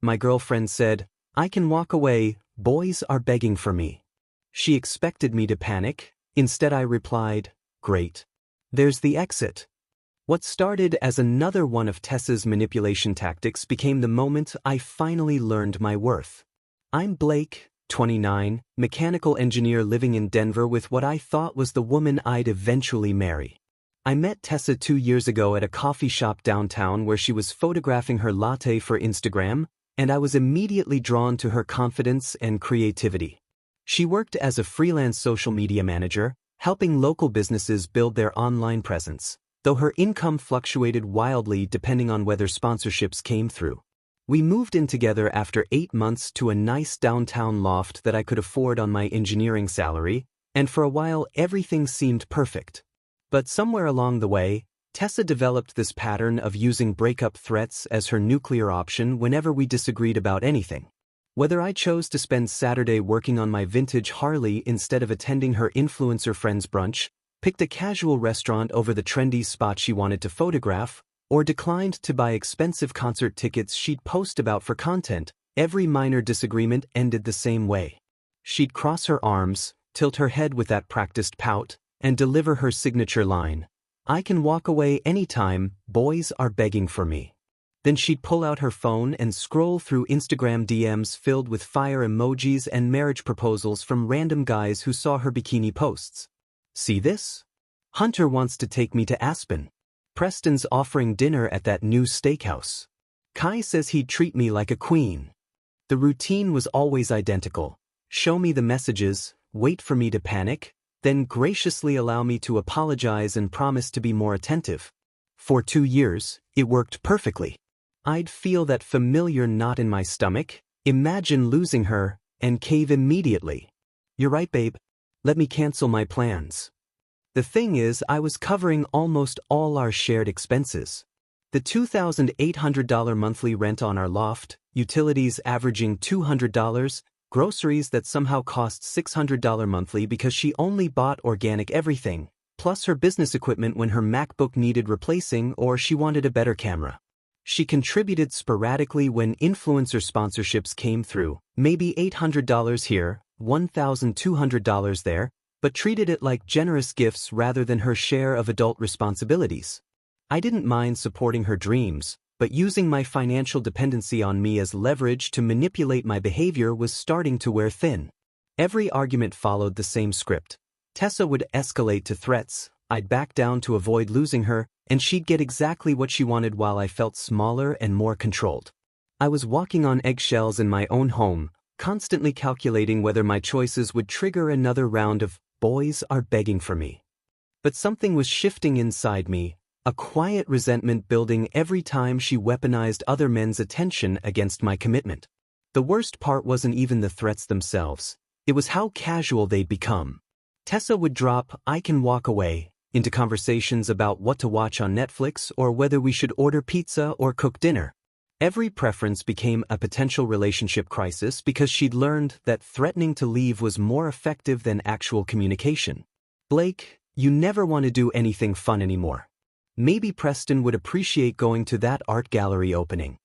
My girlfriend said, "I can walk away, boys are begging for me." She expected me to panic. Instead I replied, "Great. There's the exit." What started as another one of Tessa's manipulation tactics became the moment I finally learned my worth. I'm Blake, 29, mechanical engineer living in Denver with what I thought was the woman I'd eventually marry. I met Tessa 2 years ago at a coffee shop downtown where she was photographing her latte for Instagram, and I was immediately drawn to her confidence and creativity. She worked as a freelance social media manager, helping local businesses build their online presence, though her income fluctuated wildly depending on whether sponsorships came through. We moved in together after 8 months to a nice downtown loft that I could afford on my engineering salary, and for a while everything seemed perfect. But somewhere along the way, Tessa developed this pattern of using breakup threats as her nuclear option whenever we disagreed about anything. Whether I chose to spend Saturday working on my vintage Harley instead of attending her influencer friend's brunch, picked a casual restaurant over the trendy spot she wanted to photograph, or declined to buy expensive concert tickets she'd post about for content, every minor disagreement ended the same way. She'd cross her arms, tilt her head with that practiced pout, and deliver her signature line, "I can walk away anytime, boys are begging for me." Then she'd pull out her phone and scroll through Instagram DMs filled with fire emojis and marriage proposals from random guys who saw her bikini posts. "See this? Hunter wants to take me to Aspen. Preston's offering dinner at that new steakhouse. Kai says he'd treat me like a queen." The routine was always identical. Show me the messages, wait for me to panic, then graciously allow me to apologize and promise to be more attentive. For 2 years, it worked perfectly. I'd feel that familiar knot in my stomach, imagine losing her, and cave immediately. "You're right, babe. Let me cancel my plans." The thing is, I was covering almost all our shared expenses. The $2,800 monthly rent on our loft, utilities averaging $200, groceries that somehow cost $600 monthly because she only bought organic everything, plus her business equipment when her MacBook needed replacing or she wanted a better camera. She contributed sporadically when influencer sponsorships came through, maybe $800 here, $1,200 there, but treated it like generous gifts rather than her share of adult responsibilities. I didn't mind supporting her dreams, but using my financial dependency on me as leverage to manipulate my behavior was starting to wear thin. Every argument followed the same script. Tessa would escalate to threats, I'd back down to avoid losing her, and she'd get exactly what she wanted while I felt smaller and more controlled. I was walking on eggshells in my own home, constantly calculating whether my choices would trigger another round of "boys are begging for me." But something was shifting inside me, a quiet resentment building every time she weaponized other men's attention against my commitment. The worst part wasn't even the threats themselves, it was how casual they'd become. Tessa would drop "I can walk away" into conversations about what to watch on Netflix or whether we should order pizza or cook dinner. Every preference became a potential relationship crisis because she'd learned that threatening to leave was more effective than actual communication. "Blake, you never want to do anything fun anymore. Maybe Preston would appreciate going to that art gallery opening."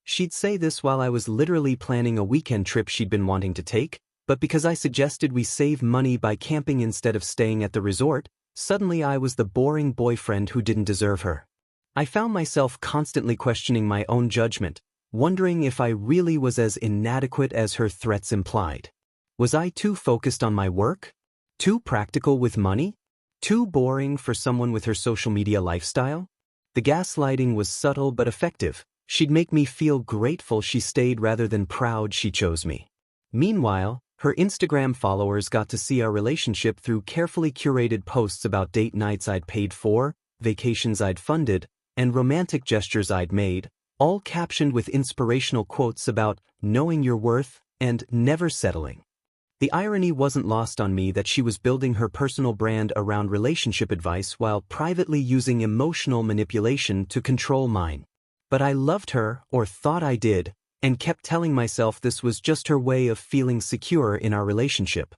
She'd say this while I was literally planning a weekend trip she'd been wanting to take, but because I suggested we save money by camping instead of staying at the resort, suddenly I was the boring boyfriend who didn't deserve her. I found myself constantly questioning my own judgment, wondering if I really was as inadequate as her threats implied. Was I too focused on my work? Too practical with money? Too boring for someone with her social media lifestyle? The gaslighting was subtle but effective. She'd make me feel grateful she stayed rather than proud she chose me. Meanwhile, her Instagram followers got to see our relationship through carefully curated posts about date nights I'd paid for, vacations I'd funded, and romantic gestures I'd made, all captioned with inspirational quotes about knowing your worth and never settling. The irony wasn't lost on me that she was building her personal brand around relationship advice while privately using emotional manipulation to control mine. But I loved her, or thought I did, and kept telling myself this was just her way of feeling secure in our relationship.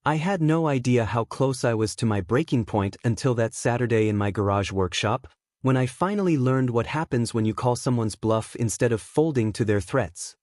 I had no idea how close I was to my breaking point until that Saturday in my garage workshop, when I finally learned what happens when you call someone's bluff instead of folding to their threats.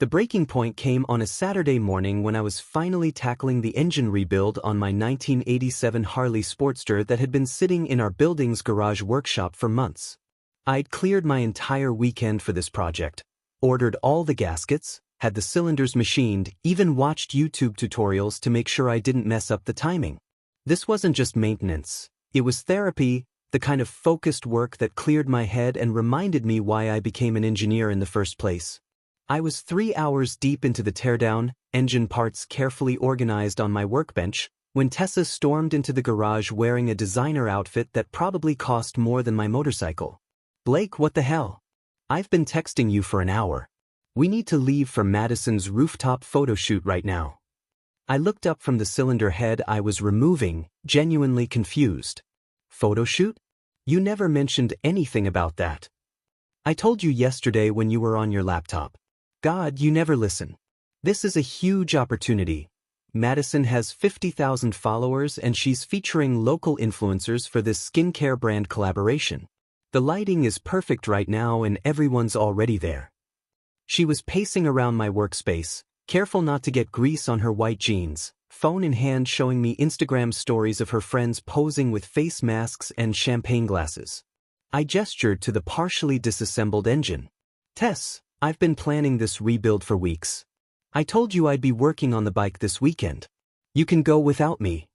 The breaking point came on a Saturday morning when I was finally tackling the engine rebuild on my 1987 Harley Sportster that had been sitting in our building's garage workshop for months. I'd cleared my entire weekend for this project, ordered all the gaskets, had the cylinders machined, even watched YouTube tutorials to make sure I didn't mess up the timing. This wasn't just maintenance, it was therapy, the kind of focused work that cleared my head and reminded me why I became an engineer in the first place. I was 3 hours deep into the teardown, engine parts carefully organized on my workbench, when Tessa stormed into the garage wearing a designer outfit that probably cost more than my motorcycle. "Blake, what the hell? I've been texting you for an hour. We need to leave for Madison's rooftop photo shoot right now." I looked up from the cylinder head I was removing, genuinely confused. "Photo shoot? You never mentioned anything about that. I told you yesterday when you were on your laptop. God, you never listen. This is a huge opportunity. Madison has 50,000 followers and she's featuring local influencers for this skincare brand collaboration. The lighting is perfect right now and everyone's already there." She was pacing around my workspace, careful not to get grease on her white jeans, phone in hand showing me Instagram stories of her friends posing with face masks and champagne glasses. I gestured to the partially disassembled engine. "Tess, I've been planning this rebuild for weeks. I told you I'd be working on the bike this weekend. You can go without me."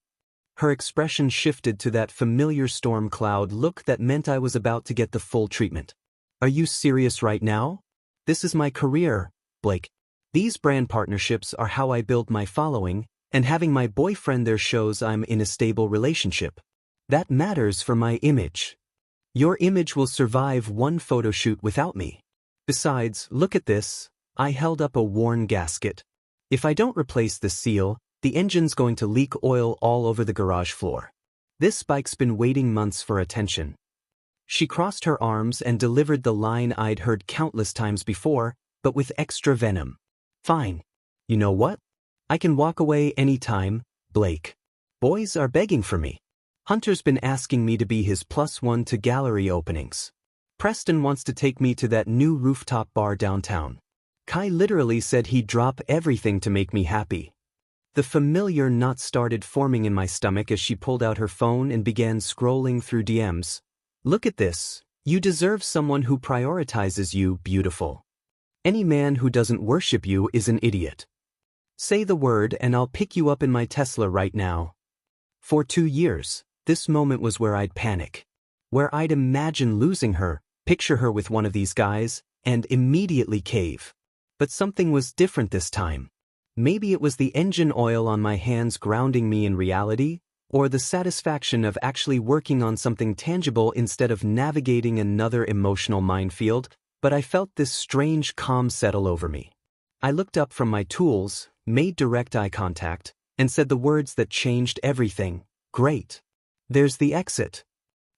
Her expression shifted to that familiar storm cloud look that meant I was about to get the full treatment. "Are you serious right now? This is my career, Blake. These brand partnerships are how I build my following, and having my boyfriend there shows I'm in a stable relationship. That matters for my image. Your image will survive one photo shoot without me. Besides, look at this." I held up a worn gasket. "If I don't replace the seal, the engine's going to leak oil all over the garage floor. This bike's been waiting months for attention." She crossed her arms and delivered the line I'd heard countless times before, but with extra venom. "Fine. You know what? I can walk away anytime, Blake. Boys are begging for me. Hunter's been asking me to be his +1 to gallery openings. Preston wants to take me to that new rooftop bar downtown. Kai literally said he'd drop everything to make me happy." The familiar knot started forming in my stomach as she pulled out her phone and began scrolling through DMs. "Look at this. You deserve someone who prioritizes you, beautiful. Any man who doesn't worship you is an idiot. Say the word and I'll pick you up in my Tesla right now." For 2 years, this moment was where I'd panic. Where I'd imagine losing her, picture her with one of these guys, and immediately cave. But something was different this time. Maybe it was the engine oil on my hands grounding me in reality, or the satisfaction of actually working on something tangible instead of navigating another emotional minefield, but I felt this strange calm settle over me. I looked up from my tools, made direct eye contact, and said the words that changed everything. "Great. There's the exit."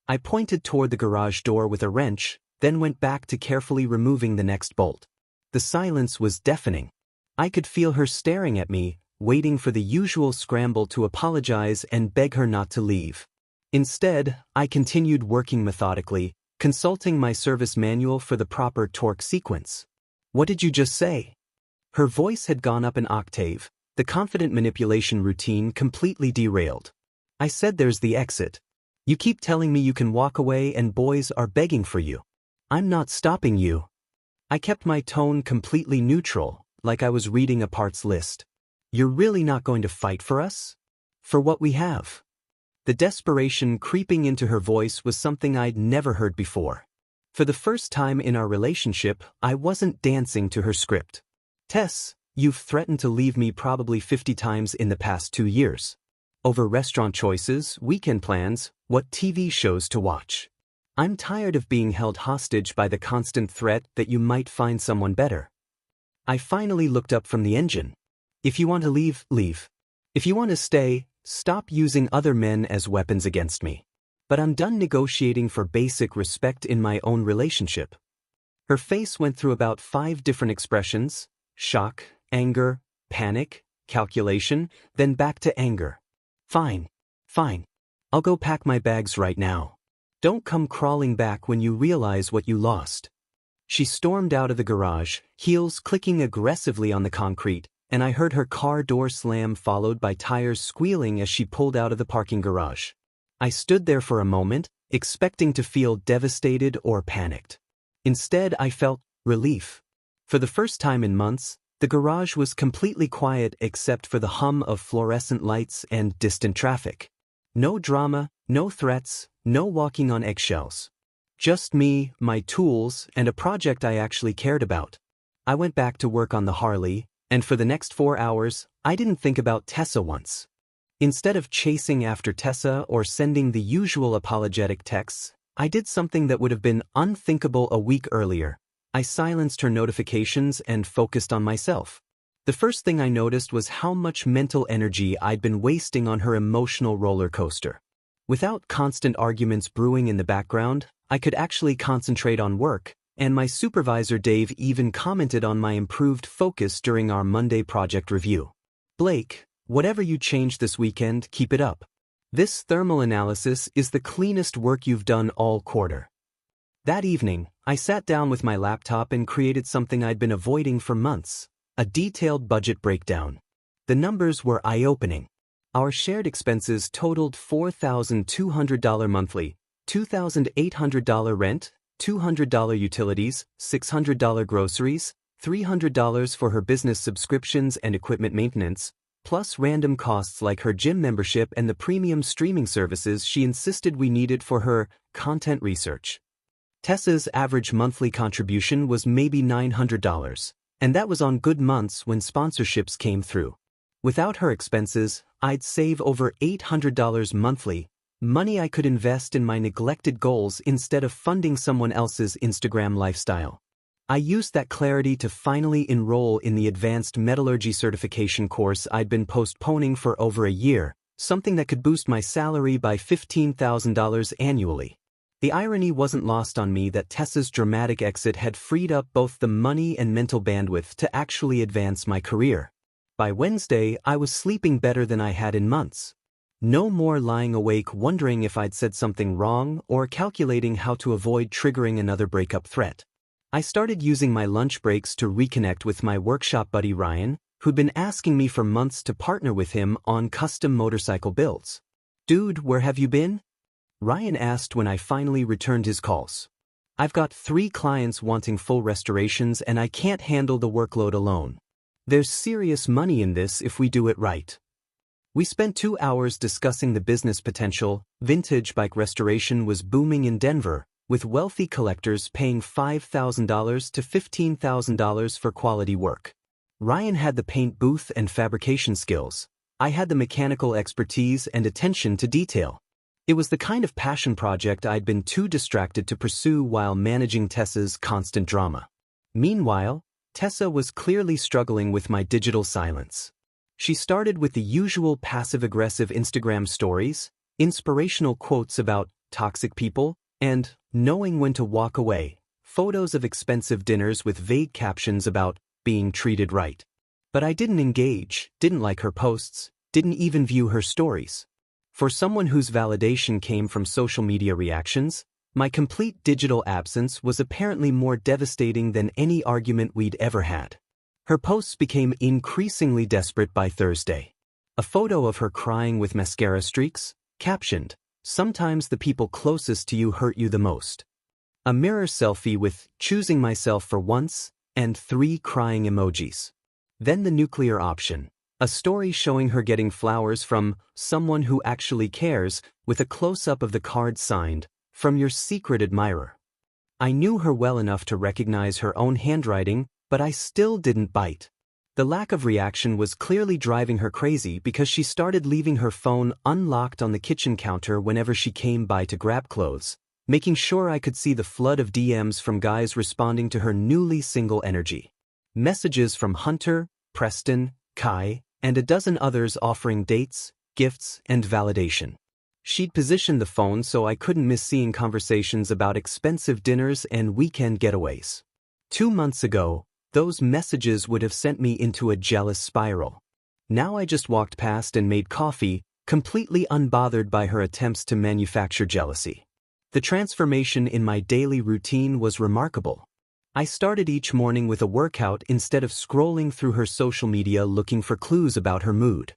I pointed toward the garage door with a wrench, then went back to carefully removing the next bolt. The silence was deafening. I could feel her staring at me, waiting for the usual scramble to apologize and beg her not to leave. Instead, I continued working methodically, consulting my service manual for the proper torque sequence. "What did you just say?" Her voice had gone up an octave, the confident manipulation routine completely derailed. "I said there's the exit. You keep telling me you can walk away and boys are begging for you. I'm not stopping you." I kept my tone completely neutral, like I was reading a parts list. "You're really not going to fight for us? For what we have?" The desperation creeping into her voice was something I'd never heard before. For the first time in our relationship, I wasn't dancing to her script. "Tess, you've threatened to leave me probably 50 times in the past 2 years. Over restaurant choices, weekend plans, what TV shows to watch. I'm tired of being held hostage by the constant threat that you might find someone better." I finally looked up from the engine. "If you want to leave, leave. If you want to stay, stop using other men as weapons against me. But I'm done negotiating for basic respect in my own relationship." Her face went through about 5 different expressions: shock, anger, panic, calculation, then back to anger. "Fine. Fine. I'll go pack my bags right now. Don't come crawling back when you realize what you lost." She stormed out of the garage, heels clicking aggressively on the concrete, and I heard her car door slam followed by tires squealing as she pulled out of the parking garage. I stood there for a moment, expecting to feel devastated or panicked. Instead, I felt relief. For the first time in months, the garage was completely quiet except for the hum of fluorescent lights and distant traffic. No drama, no threats, no walking on eggshells. Just me, my tools, and a project I actually cared about. I went back to work on the Harley, and for the next 4 hours, I didn't think about Tessa once. Instead of chasing after Tessa or sending the usual apologetic texts, I did something that would have been unthinkable a week earlier. I silenced her notifications and focused on myself. The first thing I noticed was how much mental energy I'd been wasting on her emotional roller coaster. Without constant arguments brewing in the background, I could actually concentrate on work, and my supervisor Dave even commented on my improved focus during our Monday project review. Blake, whatever you change this weekend, keep it up. This thermal analysis is the cleanest work you've done all quarter. That evening, I sat down with my laptop and created something I'd been avoiding for months, a detailed budget breakdown. The numbers were eye-opening. Our shared expenses totaled $4,200 monthly, $2,800 rent, $200 utilities, $600 groceries, $300 for her business subscriptions and equipment maintenance, plus random costs like her gym membership and the premium streaming services she insisted we needed for her content research. Tessa's average monthly contribution was maybe $900, and that was on good months when sponsorships came through. Without her expenses, I'd save over $800 monthly, money I could invest in my neglected goals instead of funding someone else's Instagram lifestyle. I used that clarity to finally enroll in the advanced metallurgy certification course I'd been postponing for over a year, something that could boost my salary by $15,000 annually. The irony wasn't lost on me that Tessa's dramatic exit had freed up both the money and mental bandwidth to actually advance my career. By Wednesday, I was sleeping better than I had in months. No more lying awake wondering if I'd said something wrong or calculating how to avoid triggering another breakup threat. I started using my lunch breaks to reconnect with my workshop buddy Ryan, who'd been asking me for months to partner with him on custom motorcycle builds. "Dude, where have you been?" Ryan asked when I finally returned his calls. "I've got 3 clients wanting full restorations and I can't handle the workload alone. There's serious money in this if we do it right." We spent 2 hours discussing the business potential. Vintage bike restoration was booming in Denver, with wealthy collectors paying $5,000 to $15,000 for quality work. Ryan had the paint booth and fabrication skills. I had the mechanical expertise and attention to detail. It was the kind of passion project I'd been too distracted to pursue while managing Tessa's constant drama. Meanwhile, Tessa was clearly struggling with my digital silence. She started with the usual passive-aggressive Instagram stories, inspirational quotes about toxic people, and knowing when to walk away, photos of expensive dinners with vague captions about being treated right. But I didn't engage, didn't like her posts, didn't even view her stories. For someone whose validation came from social media reactions, my complete digital absence was apparently more devastating than any argument we'd ever had. Her posts became increasingly desperate by Thursday. A photo of her crying with mascara streaks, captioned, "Sometimes the people closest to you hurt you the most." A mirror selfie with "choosing myself for once" and 3 crying emojis. Then the nuclear option, a story showing her getting flowers from someone who actually cares, with a close-up of the card signed, "From your secret admirer." I knew her well enough to recognize her own handwriting, but I still didn't bite. The lack of reaction was clearly driving her crazy because she started leaving her phone unlocked on the kitchen counter whenever she came by to grab clothes, making sure I could see the flood of DMs from guys responding to her newly single energy. Messages from Hunter, Preston, Kai, and a dozen others offering dates, gifts, and validation. She'd positioned the phone so I couldn't miss seeing conversations about expensive dinners and weekend getaways. 2 months ago, those messages would have sent me into a jealous spiral. Now I just walked past and made coffee, completely unbothered by her attempts to manufacture jealousy. The transformation in my daily routine was remarkable. I started each morning with a workout instead of scrolling through her social media looking for clues about her mood.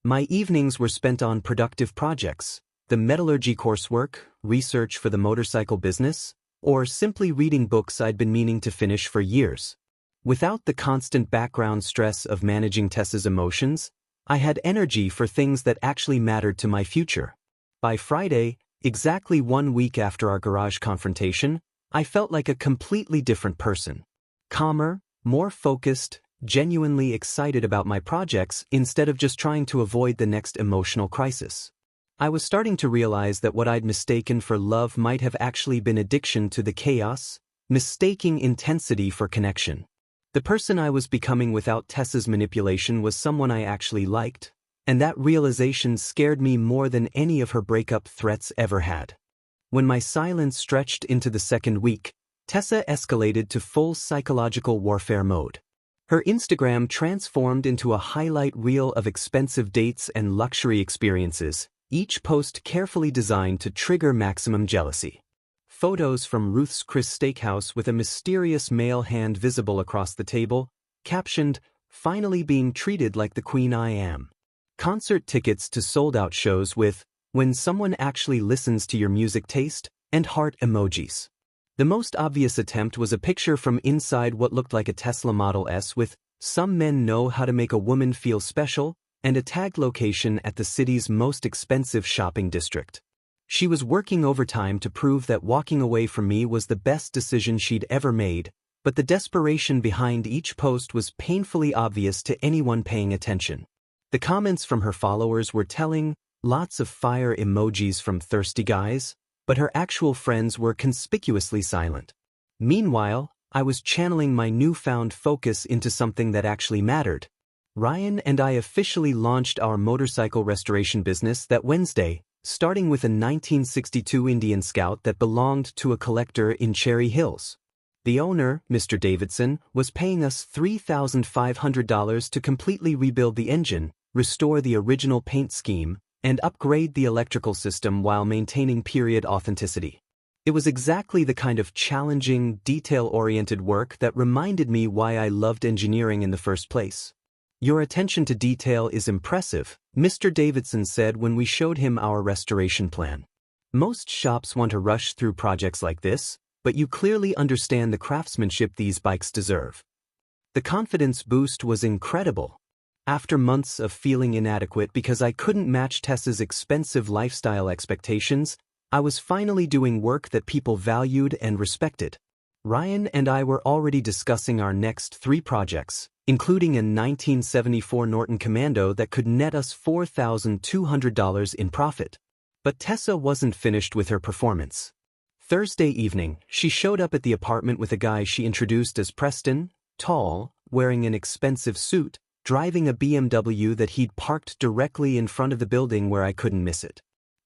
My evenings were spent on productive projects, the metallurgy coursework, research for the motorcycle business, or simply reading books I'd been meaning to finish for years. Without the constant background stress of managing Tessa's emotions, I had energy for things that actually mattered to my future. By Friday, exactly 1 week after our garage confrontation, I felt like a completely different person. Calmer, more focused, genuinely excited about my projects instead of just trying to avoid the next emotional crisis. I was starting to realize that what I'd mistaken for love might have actually been addiction to the chaos, mistaking intensity for connection. The person I was becoming without Tessa's manipulation was someone I actually liked, and that realization scared me more than any of her breakup threats ever had. When my silence stretched into the second week, Tessa escalated to full psychological warfare mode. Her Instagram transformed into a highlight reel of expensive dates and luxury experiences, each post carefully designed to trigger maximum jealousy. Photos from Ruth's Chris Steakhouse with a mysterious male hand visible across the table, captioned, "Finally being treated like the queen I am." Concert tickets to sold-out shows with, "When someone actually listens to your music taste," and heart emojis. The most obvious attempt was a picture from inside what looked like a Tesla Model S with, "Some men know how to make a woman feel special," and a tagged location at the city's most expensive shopping district. She was working overtime to prove that walking away from me was the best decision she'd ever made, but the desperation behind each post was painfully obvious to anyone paying attention. The comments from her followers were telling, lots of fire emojis from thirsty guys, but her actual friends were conspicuously silent. Meanwhile, I was channeling my newfound focus into something that actually mattered. Ryan and I officially launched our motorcycle restoration business that Wednesday, starting with a 1962 Indian Scout that belonged to a collector in Cherry Hills. The owner, Mr. Davidson, was paying us $3,500 to completely rebuild the engine, restore the original paint scheme, and upgrade the electrical system while maintaining period authenticity. It was exactly the kind of challenging, detail-oriented work that reminded me why I loved engineering in the first place. "Your attention to detail is impressive," Mr. Davidson said when we showed him our restoration plan. "Most shops want to rush through projects like this, but you clearly understand the craftsmanship these bikes deserve." The confidence boost was incredible. After months of feeling inadequate because I couldn't match Tessa's expensive lifestyle expectations, I was finally doing work that people valued and respected. Ryan and I were already discussing our next 3 projects, including a 1974 Norton Commando that could net us $4,200 in profit. But Tessa wasn't finished with her performance. Thursday evening, she showed up at the apartment with a guy she introduced as Preston, tall, wearing an expensive suit, driving a BMW that he'd parked directly in front of the building where I couldn't miss it.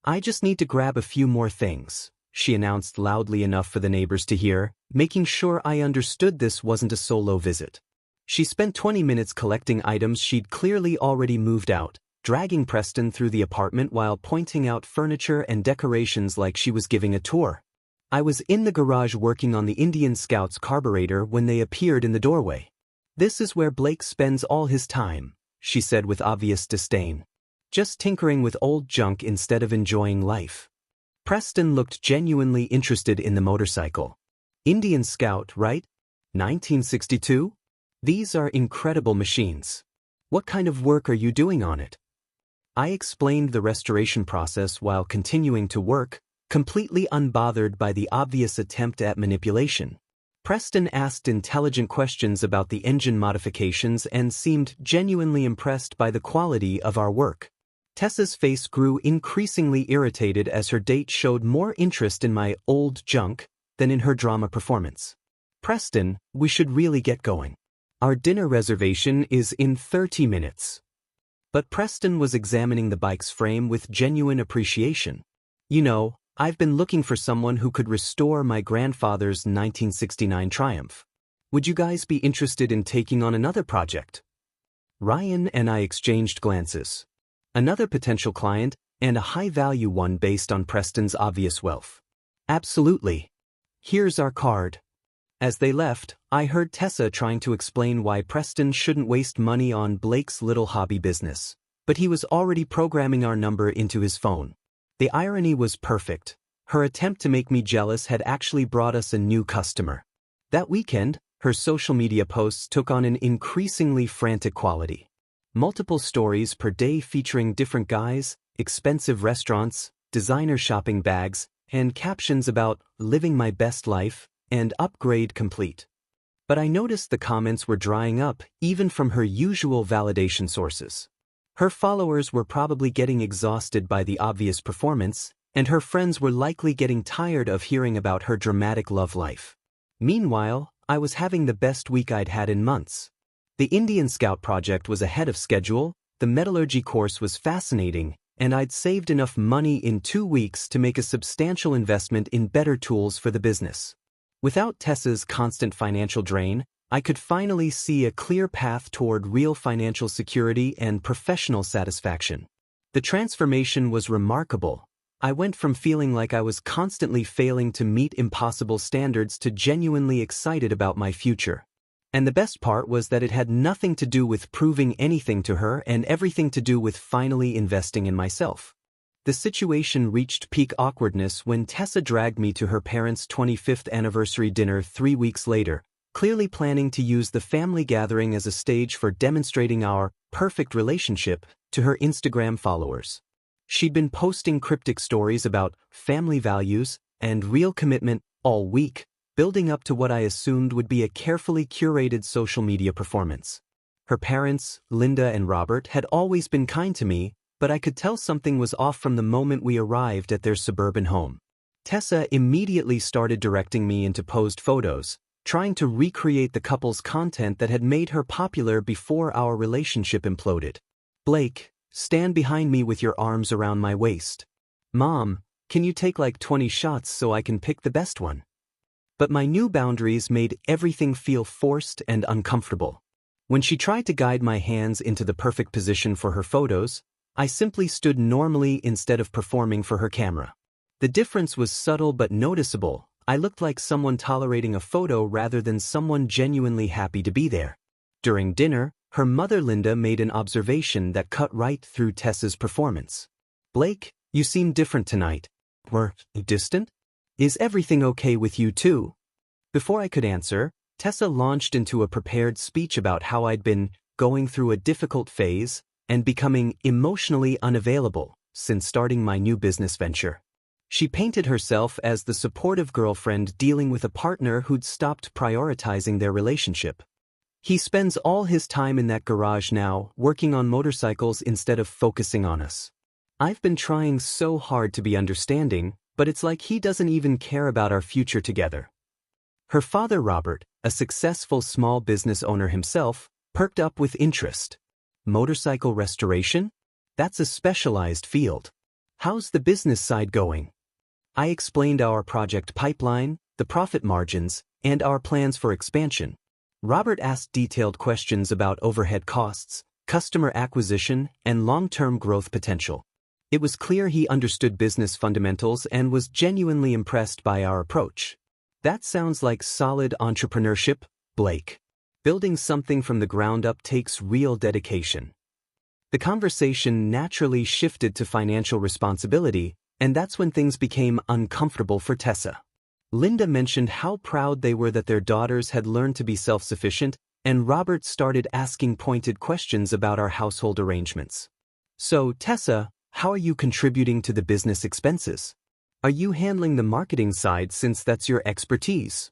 "I just need to grab a few more things," she announced loudly enough for the neighbors to hear, making sure I understood this wasn't a solo visit. She spent 20 minutes collecting items she'd clearly already moved out, dragging Preston through the apartment while pointing out furniture and decorations like she was giving a tour. I was in the garage working on the Indian Scout's carburetor when they appeared in the doorway. "This is where Blake spends all his time," she said with obvious disdain. "Just tinkering with old junk instead of enjoying life." Preston looked genuinely interested in the motorcycle. "Indian Scout, right? 1962? These are incredible machines. What kind of work are you doing on it?" I explained the restoration process while continuing to work, completely unbothered by the obvious attempt at manipulation. Preston asked intelligent questions about the engine modifications and seemed genuinely impressed by the quality of our work. Tessa's face grew increasingly irritated as her date showed more interest in my old junk than in her drama performance. "Preston, we should really get going. Our dinner reservation is in 30 minutes. But Preston was examining the bike's frame with genuine appreciation. "You know, I've been looking for someone who could restore my grandfather's 1969 Triumph. Would you guys be interested in taking on another project?" Ryan and I exchanged glances. Another potential client, and a high-value one based on Preston's obvious wealth. "Absolutely. Here's our card." As they left, I heard Tessa trying to explain why Preston shouldn't waste money on Blake's little hobby business. But he was already programming our number into his phone. The irony was perfect. Her attempt to make me jealous had actually brought us a new customer. That weekend, her social media posts took on an increasingly frantic quality. Multiple stories per day featuring different guys, expensive restaurants, designer shopping bags, and captions about living my best life and upgrade complete. But I noticed the comments were drying up even from her usual validation sources. Her followers were probably getting exhausted by the obvious performance, and her friends were likely getting tired of hearing about her dramatic love life. Meanwhile, I was having the best week I'd had in months. The Indian Scout project was ahead of schedule, the metallurgy course was fascinating, and I'd saved enough money in 2 weeks to make a substantial investment in better tools for the business. Without Tessa's constant financial drain, I could finally see a clear path toward real financial security and professional satisfaction. The transformation was remarkable. I went from feeling like I was constantly failing to meet impossible standards to genuinely excited about my future. And the best part was that it had nothing to do with proving anything to her and everything to do with finally investing in myself. The situation reached peak awkwardness when Tessa dragged me to her parents' 25th anniversary dinner 3 weeks later, clearly planning to use the family gathering as a stage for demonstrating our perfect relationship to her Instagram followers. She'd been posting cryptic stories about family values and real commitment all week, building up to what I assumed would be a carefully curated social media performance. Her parents, Linda and Robert, had always been kind to me, but I could tell something was off from the moment we arrived at their suburban home. Tessa immediately started directing me into posed photos, trying to recreate the couple's content that had made her popular before our relationship imploded. Blake, stand behind me with your arms around my waist. Mom, can you take like 20 shots so I can pick the best one? But my new boundaries made everything feel forced and uncomfortable. When she tried to guide my hands into the perfect position for her photos, I simply stood normally instead of performing for her camera. The difference was subtle but noticeable. I looked like someone tolerating a photo rather than someone genuinely happy to be there. During dinner, her mother Linda made an observation that cut right through Tessa's performance. Blake, you seem different tonight. Were you distant? Is everything okay with you too? Before I could answer, Tessa launched into a prepared speech about how I'd been going through a difficult phase and becoming emotionally unavailable since starting my new business venture. She painted herself as the supportive girlfriend dealing with a partner who'd stopped prioritizing their relationship. He spends all his time in that garage now, working on motorcycles instead of focusing on us. I've been trying so hard to be understanding, but it's like he doesn't even care about our future together. Her father Robert, a successful small business owner himself, perked up with interest. Motorcycle restoration? That's a specialized field. How's the business side going? I explained our project pipeline, the profit margins, and our plans for expansion. Robert asked detailed questions about overhead costs, customer acquisition, and long-term growth potential. It was clear he understood business fundamentals and was genuinely impressed by our approach. That sounds like solid entrepreneurship, Blake. Building something from the ground up takes real dedication. The conversation naturally shifted to financial responsibility, and that's when things became uncomfortable for Tessa. Linda mentioned how proud they were that their daughters had learned to be self-sufficient, and Robert started asking pointed questions about our household arrangements. So, Tessa, how are you contributing to the business expenses? Are you handling the marketing side since that's your expertise?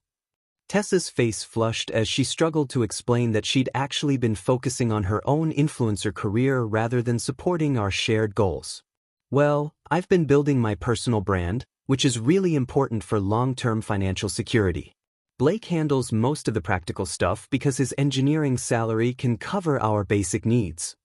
Tessa's face flushed as she struggled to explain that she'd actually been focusing on her own influencer career rather than supporting our shared goals. Well, I've been building my personal brand, which is really important for long-term financial security. Blake handles most of the practical stuff because his engineering salary can cover our basic needs.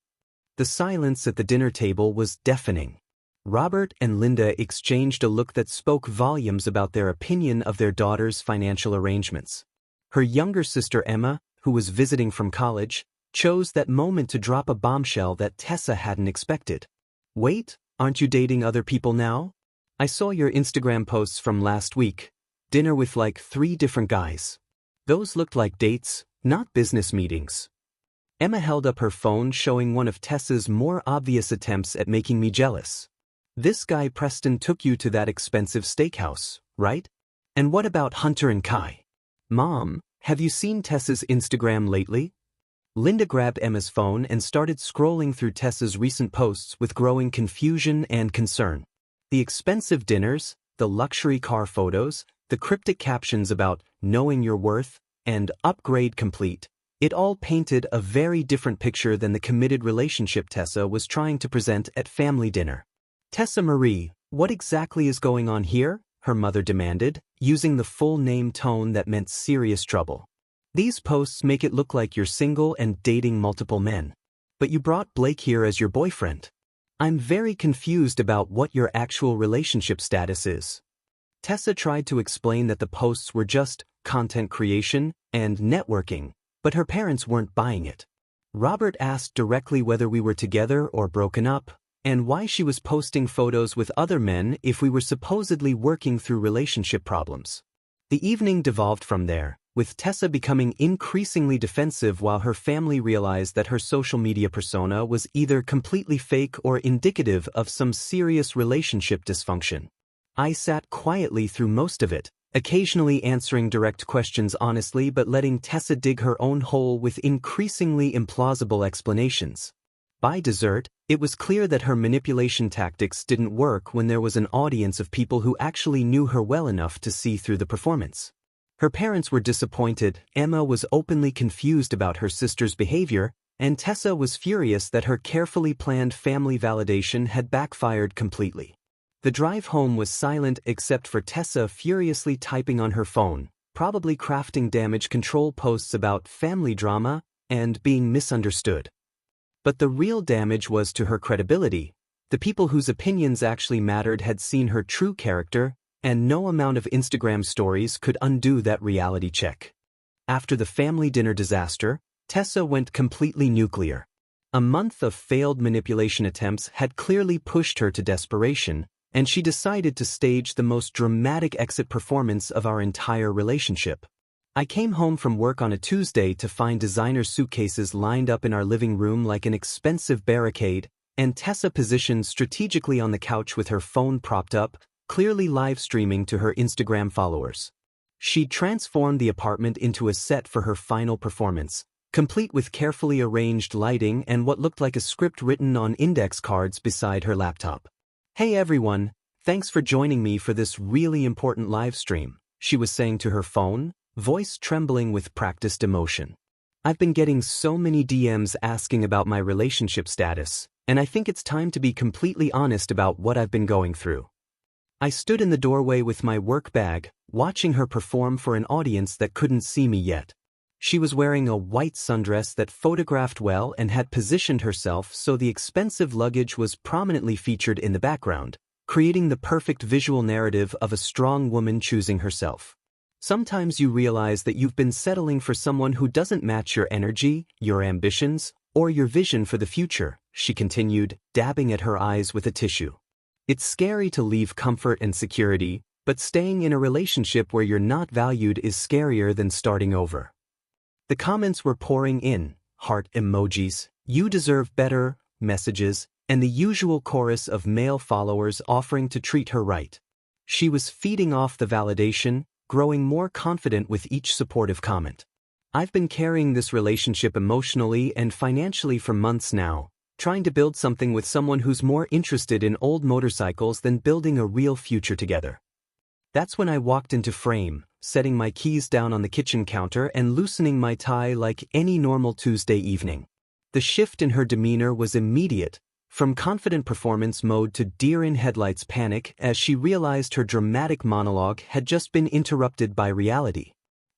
The silence at the dinner table was deafening. Robert and Linda exchanged a look that spoke volumes about their opinion of their daughter's financial arrangements. Her younger sister Emma, who was visiting from college, chose that moment to drop a bombshell that Tessa hadn't expected. Wait, aren't you dating other people now? I saw your Instagram posts from last week. Dinner with like 3 different guys. Those looked like dates, not business meetings. Emma held up her phone showing one of Tessa's more obvious attempts at making me jealous. This guy Preston took you to that expensive steakhouse, right? And what about Hunter and Kai? Mom, have you seen Tessa's Instagram lately? Linda grabbed Emma's phone and started scrolling through Tessa's recent posts with growing confusion and concern. The expensive dinners, the luxury car photos, the cryptic captions about knowing your worth and upgrade complete, it all painted a very different picture than the committed relationship Tessa was trying to present at family dinner. Tessa Marie, what exactly is going on here? Her mother demanded, using the full name tone that meant serious trouble. These posts make it look like you're single and dating multiple men. But you brought Blake here as your boyfriend. I'm very confused about what your actual relationship status is. Tessa tried to explain that the posts were just content creation and networking, but her parents weren't buying it. Robert asked directly whether we were together or broken up, and why she was posting photos with other men if we were supposedly working through relationship problems. The evening devolved from there, with Tessa becoming increasingly defensive while her family realized that her social media persona was either completely fake or indicative of some serious relationship dysfunction. I sat quietly through most of it, occasionally answering direct questions honestly but letting Tessa dig her own hole with increasingly implausible explanations. By dessert, it was clear that her manipulation tactics didn't work when there was an audience of people who actually knew her well enough to see through the performance. Her parents were disappointed, Emma was openly confused about her sister's behavior, and Tessa was furious that her carefully planned family validation had backfired completely. The drive home was silent except for Tessa furiously typing on her phone, probably crafting damage control posts about family drama and being misunderstood. But the real damage was to her credibility. The people whose opinions actually mattered had seen her true character, and no amount of Instagram stories could undo that reality check. After the family dinner disaster, Tessa went completely nuclear. A month of failed manipulation attempts had clearly pushed her to desperation, and she decided to stage the most dramatic exit performance of our entire relationship. I came home from work on a Tuesday to find designer suitcases lined up in our living room like an expensive barricade, and Tessa positioned strategically on the couch with her phone propped up, clearly live streaming to her Instagram followers. She transformed the apartment into a set for her final performance, complete with carefully arranged lighting and what looked like a script written on index cards beside her laptop. "Hey everyone, thanks for joining me for this really important live stream," she was saying to her phone, voice trembling with practiced emotion. "I've been getting so many DMs asking about my relationship status, and I think it's time to be completely honest about what I've been going through." I stood in the doorway with my work bag, watching her perform for an audience that couldn't see me yet. She was wearing a white sundress that photographed well and had positioned herself so the expensive luggage was prominently featured in the background, creating the perfect visual narrative of a strong woman choosing herself. Sometimes you realize that you've been settling for someone who doesn't match your energy, your ambitions, or your vision for the future, she continued, dabbing at her eyes with a tissue. It's scary to leave comfort and security, but staying in a relationship where you're not valued is scarier than starting over. The comments were pouring in, heart emojis, "You deserve better," messages, and the usual chorus of male followers offering to treat her right. She was feeding off the validation, growing more confident with each supportive comment. "I've been carrying this relationship emotionally and financially for months now, trying to build something with someone who's more interested in old motorcycles than building a real future together." That's when I walked into frame, setting my keys down on the kitchen counter and loosening my tie like any normal Tuesday evening. The shift in her demeanor was immediate, from confident performance mode to deer-in-headlights panic as she realized her dramatic monologue had just been interrupted by reality.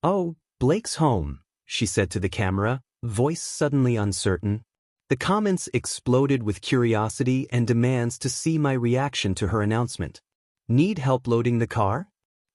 "Oh, Blake's home," she said to the camera, voice suddenly uncertain. The comments exploded with curiosity and demands to see my reaction to her announcement. "Need help loading the car?"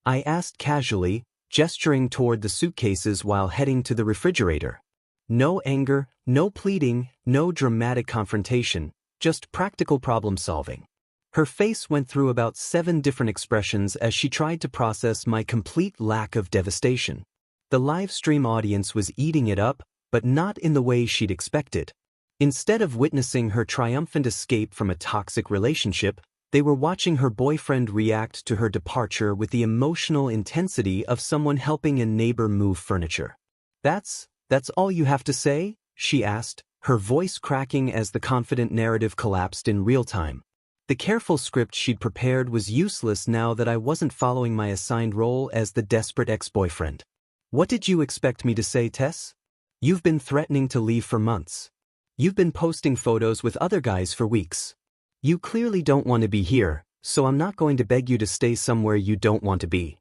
I asked casually, gesturing toward the suitcases while heading to the refrigerator. No anger, no pleading, no dramatic confrontation, just practical problem solving. Her face went through about 7 different expressions as she tried to process my complete lack of devastation. The live stream audience was eating it up, but not in the way she'd expected. Instead of witnessing her triumphant escape from a toxic relationship, they were watching her boyfriend react to her departure with the emotional intensity of someone helping a neighbor move furniture. That's all you have to say?" she asked, her voice cracking as the confident narrative collapsed in real time. The careful script she'd prepared was useless now that I wasn't following my assigned role as the desperate ex-boyfriend. "What did you expect me to say, Tess? You've been threatening to leave for months. You've been posting photos with other guys for weeks. You clearly don't want to be here, so I'm not going to beg you to stay somewhere you don't want to be."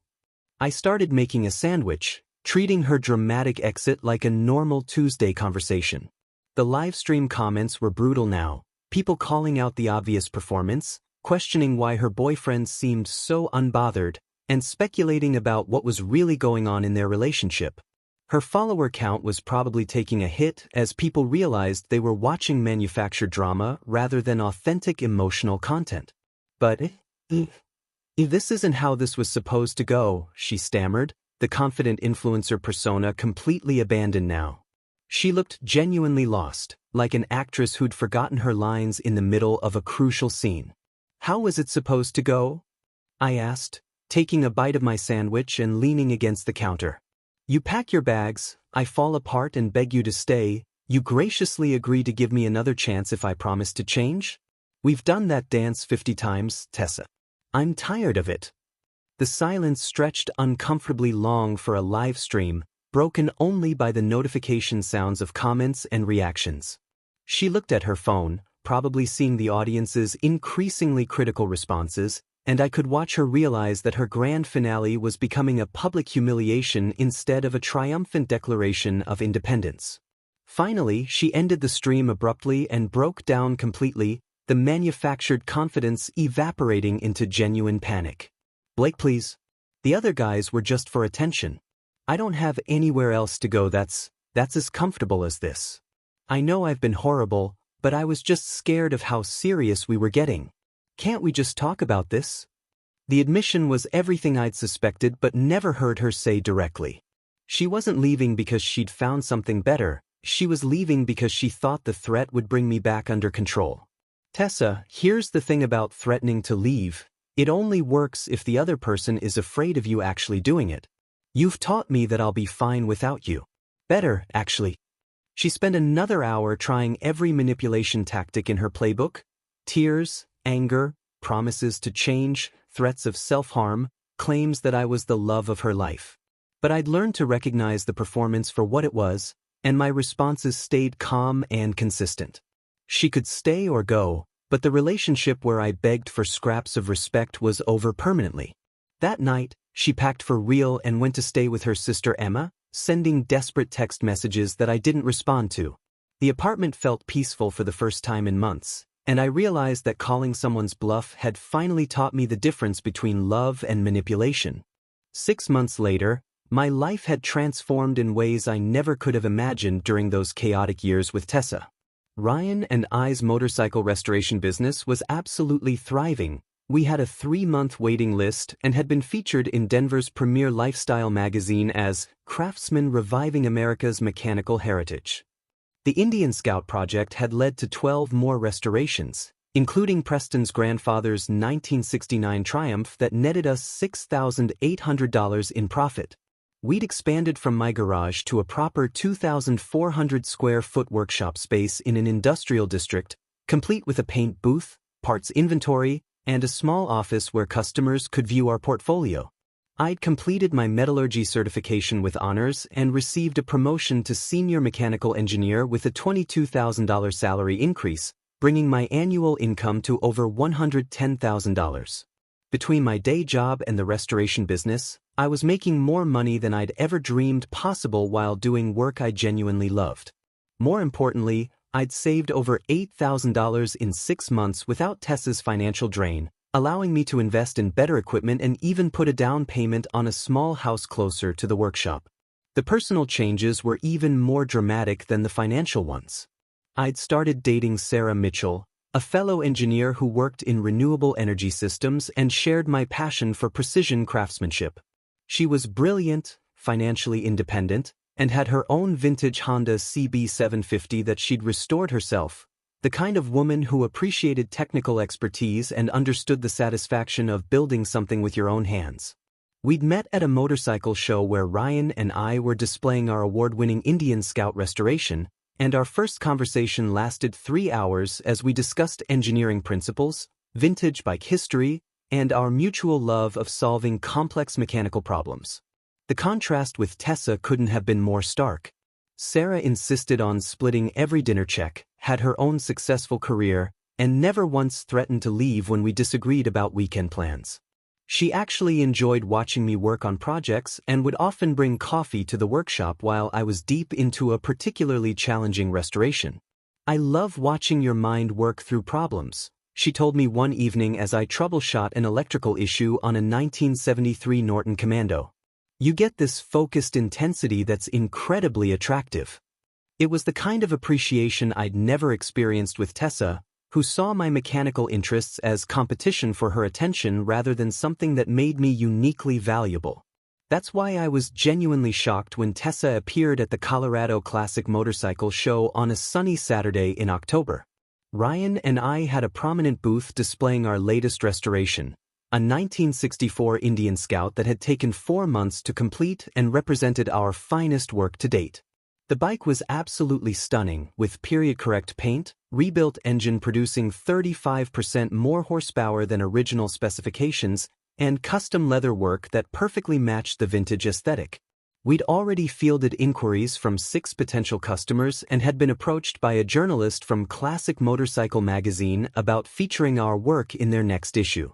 I started making a sandwich, treating her dramatic exit like a normal Tuesday conversation. The livestream comments were brutal now, people calling out the obvious performance, questioning why her boyfriend seemed so unbothered, and speculating about what was really going on in their relationship. Her follower count was probably taking a hit as people realized they were watching manufactured drama rather than authentic emotional content. "But this isn't how this was supposed to go," she stammered, the confident influencer persona completely abandoned now. She looked genuinely lost, like an actress who'd forgotten her lines in the middle of a crucial scene. "How was it supposed to go?" I asked, taking a bite of my sandwich and leaning against the counter. "You pack your bags, I fall apart and beg you to stay, you graciously agree to give me another chance if I promise to change? We've done that dance 50 times, Tessa. I'm tired of it." The silence stretched uncomfortably long for a live stream, broken only by the notification sounds of comments and reactions. She looked at her phone, probably seeing the audience's increasingly critical responses, and I could watch her realize that her grand finale was becoming a public humiliation instead of a triumphant declaration of independence. Finally, she ended the stream abruptly and broke down completely, the manufactured confidence evaporating into genuine panic. "Blake, please. The other guys were just for attention. I don't have anywhere else to go that's as comfortable as this. I know I've been horrible, but I was just scared of how serious we were getting. Can't we just talk about this?" The admission was everything I'd suspected but never heard her say directly. She wasn't leaving because she'd found something better, she was leaving because she thought the threat would bring me back under control. "Tessa, here's the thing about threatening to leave. It only works if the other person is afraid of you actually doing it. You've taught me that I'll be fine without you. Better, actually." She spent another hour trying every manipulation tactic in her playbook: tears, anger, promises to change, threats of self-harm, claims that I was the love of her life. But I'd learned to recognize the performance for what it was, and my responses stayed calm and consistent. She could stay or go, but the relationship where I begged for scraps of respect was over permanently. That night, she packed for real and went to stay with her sister Emma, sending desperate text messages that I didn't respond to. The apartment felt peaceful for the first time in months, and I realized that calling someone's bluff had finally taught me the difference between love and manipulation. 6 months later, my life had transformed in ways I never could have imagined during those chaotic years with Tessa. Ryan and I's motorcycle restoration business was absolutely thriving. We had a 3-month waiting list and had been featured in Denver's premier lifestyle magazine as Craftsman Reviving America's Mechanical Heritage. The Indian Scout project had led to 12 more restorations, including Preston's grandfather's 1969 Triumph that netted us $6,800 in profit. We'd expanded from my garage to a proper 2,400 square foot workshop space in an industrial district, complete with a paint booth, parts inventory, and a small office where customers could view our portfolio. I'd completed my metallurgy certification with honors and received a promotion to senior mechanical engineer with a $22,000 salary increase, bringing my annual income to over $110,000. Between my day job and the restoration business, I was making more money than I'd ever dreamed possible while doing work I genuinely loved. More importantly, I'd saved over $8,000 in 6 months without Tessa's financial drain, allowing me to invest in better equipment and even put a down payment on a small house closer to the workshop. The personal changes were even more dramatic than the financial ones. I'd started dating Sarah Mitchell, a fellow engineer who worked in renewable energy systems and shared my passion for precision craftsmanship. She was brilliant, financially independent, and had her own vintage Honda CB750 that she'd restored herself, the kind of woman who appreciated technical expertise and understood the satisfaction of building something with your own hands. We'd met at a motorcycle show where Ryan and I were displaying our award-winning Indian Scout restoration, and our first conversation lasted 3 hours as we discussed engineering principles, vintage bike history, and our mutual love of solving complex mechanical problems. The contrast with Tessa couldn't have been more stark. Sarah insisted on splitting every dinner check, had her own successful career, and never once threatened to leave when we disagreed about weekend plans. She actually enjoyed watching me work on projects and would often bring coffee to the workshop while I was deep into a particularly challenging restoration. "I love watching your mind work through problems," she told me one evening as I troubleshot an electrical issue on a 1973 Norton Commando. "You get this focused intensity that's incredibly attractive." It was the kind of appreciation I'd never experienced with Tessa, who saw my mechanical interests as competition for her attention rather than something that made me uniquely valuable. That's why I was genuinely shocked when Tessa appeared at the Colorado Classic Motorcycle Show on a sunny Saturday in October. Ryan and I had a prominent booth displaying our latest restoration, a 1964 Indian Scout that had taken 4 months to complete and represented our finest work to date. The bike was absolutely stunning, with period-correct paint, rebuilt engine producing 35% more horsepower than original specifications, and custom leather work that perfectly matched the vintage aesthetic. We'd already fielded inquiries from 6 potential customers and had been approached by a journalist from Classic Motorcycle magazine about featuring our work in their next issue.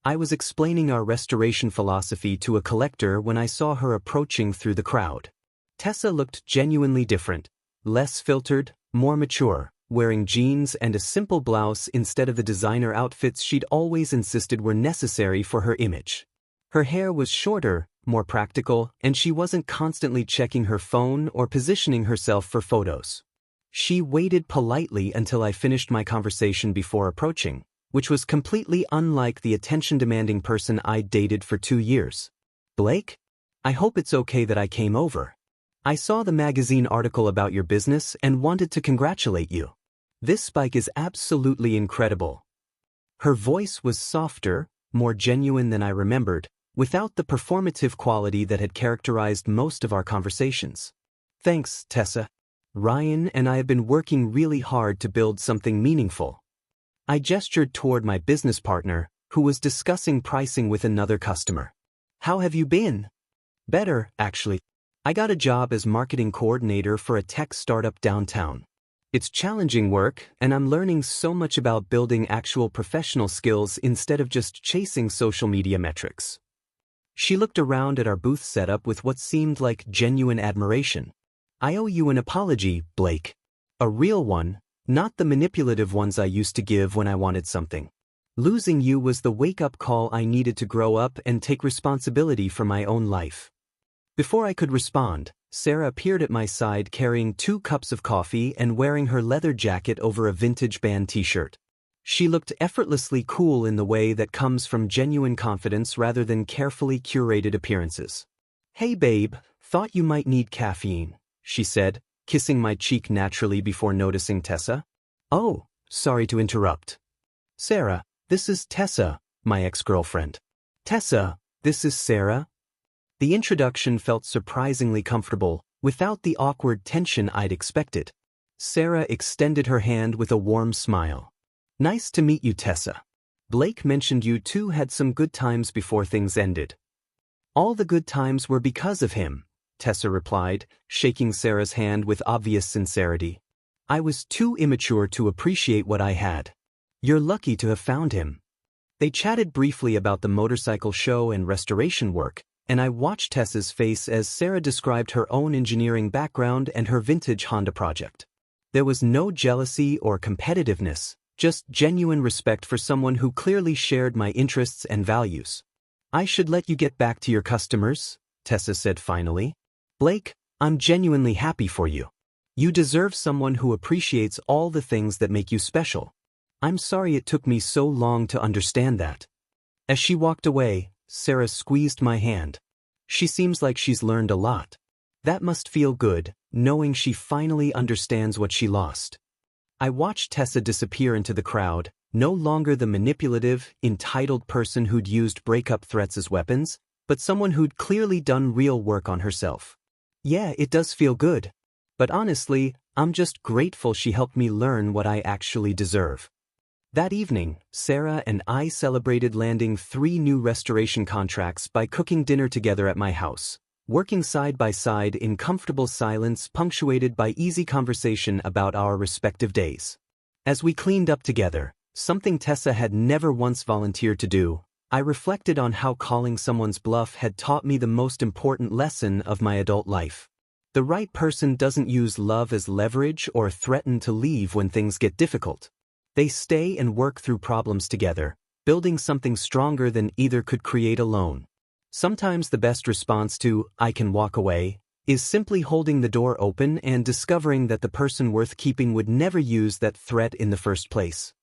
I was explaining our restoration philosophy to a collector when I saw her approaching through the crowd. Tessa looked genuinely different, less filtered, more mature, wearing jeans and a simple blouse instead of the designer outfits she'd always insisted were necessary for her image. Her hair was shorter, more practical, and she wasn't constantly checking her phone or positioning herself for photos. She waited politely until I finished my conversation before approaching, which was completely unlike the attention-demanding person I'd dated for 2 years. "Blake? I hope it's okay that I came over. I saw the magazine article about your business and wanted to congratulate you. This bike is absolutely incredible." Her voice was softer, more genuine than I remembered, without the performative quality that had characterized most of our conversations. "Thanks, Tessa. Ryan and I have been working really hard to build something meaningful." I gestured toward my business partner, who was discussing pricing with another customer. "How have you been?" "Better, actually. I got a job as marketing coordinator for a tech startup downtown. It's challenging work, and I'm learning so much about building actual professional skills instead of just chasing social media metrics." She looked around at our booth setup with what seemed like genuine admiration. "I owe you an apology, Blake. A real one, not the manipulative ones I used to give when I wanted something. Losing you was the wake-up call I needed to grow up and take responsibility for my own life." Before I could respond, Sarah appeared at my side carrying 2 cups of coffee and wearing her leather jacket over a vintage band t-shirt. She looked effortlessly cool in the way that comes from genuine confidence rather than carefully curated appearances. "Hey babe, thought you might need caffeine," she said, kissing my cheek naturally before noticing Tessa. "Oh, sorry to interrupt. Sarah, this is Tessa, my ex-girlfriend." "Tessa, this is Sarah." The introduction felt surprisingly comfortable, without the awkward tension I'd expected. Sarah extended her hand with a warm smile. "Nice to meet you, Tessa. Blake mentioned you two had some good times before things ended." "All the good times were because of him," Tessa replied, shaking Sarah's hand with obvious sincerity. "I was too immature to appreciate what I had. You're lucky to have found him." They chatted briefly about the motorcycle show and restoration work, and I watched Tessa's face as Sarah described her own engineering background and her vintage Honda project. There was no jealousy or competitiveness, just genuine respect for someone who clearly shared my interests and values. "I should let you get back to your customers," Tessa said finally. "Blake, I'm genuinely happy for you. You deserve someone who appreciates all the things that make you special. I'm sorry it took me so long to understand that." As she walked away, Sarah squeezed my hand. She seems like she's learned a lot. That must feel good, knowing she finally understands what she lost. I watched Tessa disappear into the crowd, no longer the manipulative, entitled person who'd used breakup threats as weapons, but someone who'd clearly done real work on herself. Yeah, it does feel good. But honestly, I'm just grateful she helped me learn what I actually deserve. That evening, Sarah and I celebrated landing 3 new restoration contracts by cooking dinner together at my house, working side by side in comfortable silence punctuated by easy conversation about our respective days. As we cleaned up together, something Tessa had never once volunteered to do, I reflected on how calling someone's bluff had taught me the most important lesson of my adult life. The right person doesn't use love as leverage or threaten to leave when things get difficult. They stay and work through problems together, building something stronger than either could create alone. Sometimes the best response to, "I can walk away," is simply holding the door open and discovering that the person worth keeping would never use that threat in the first place.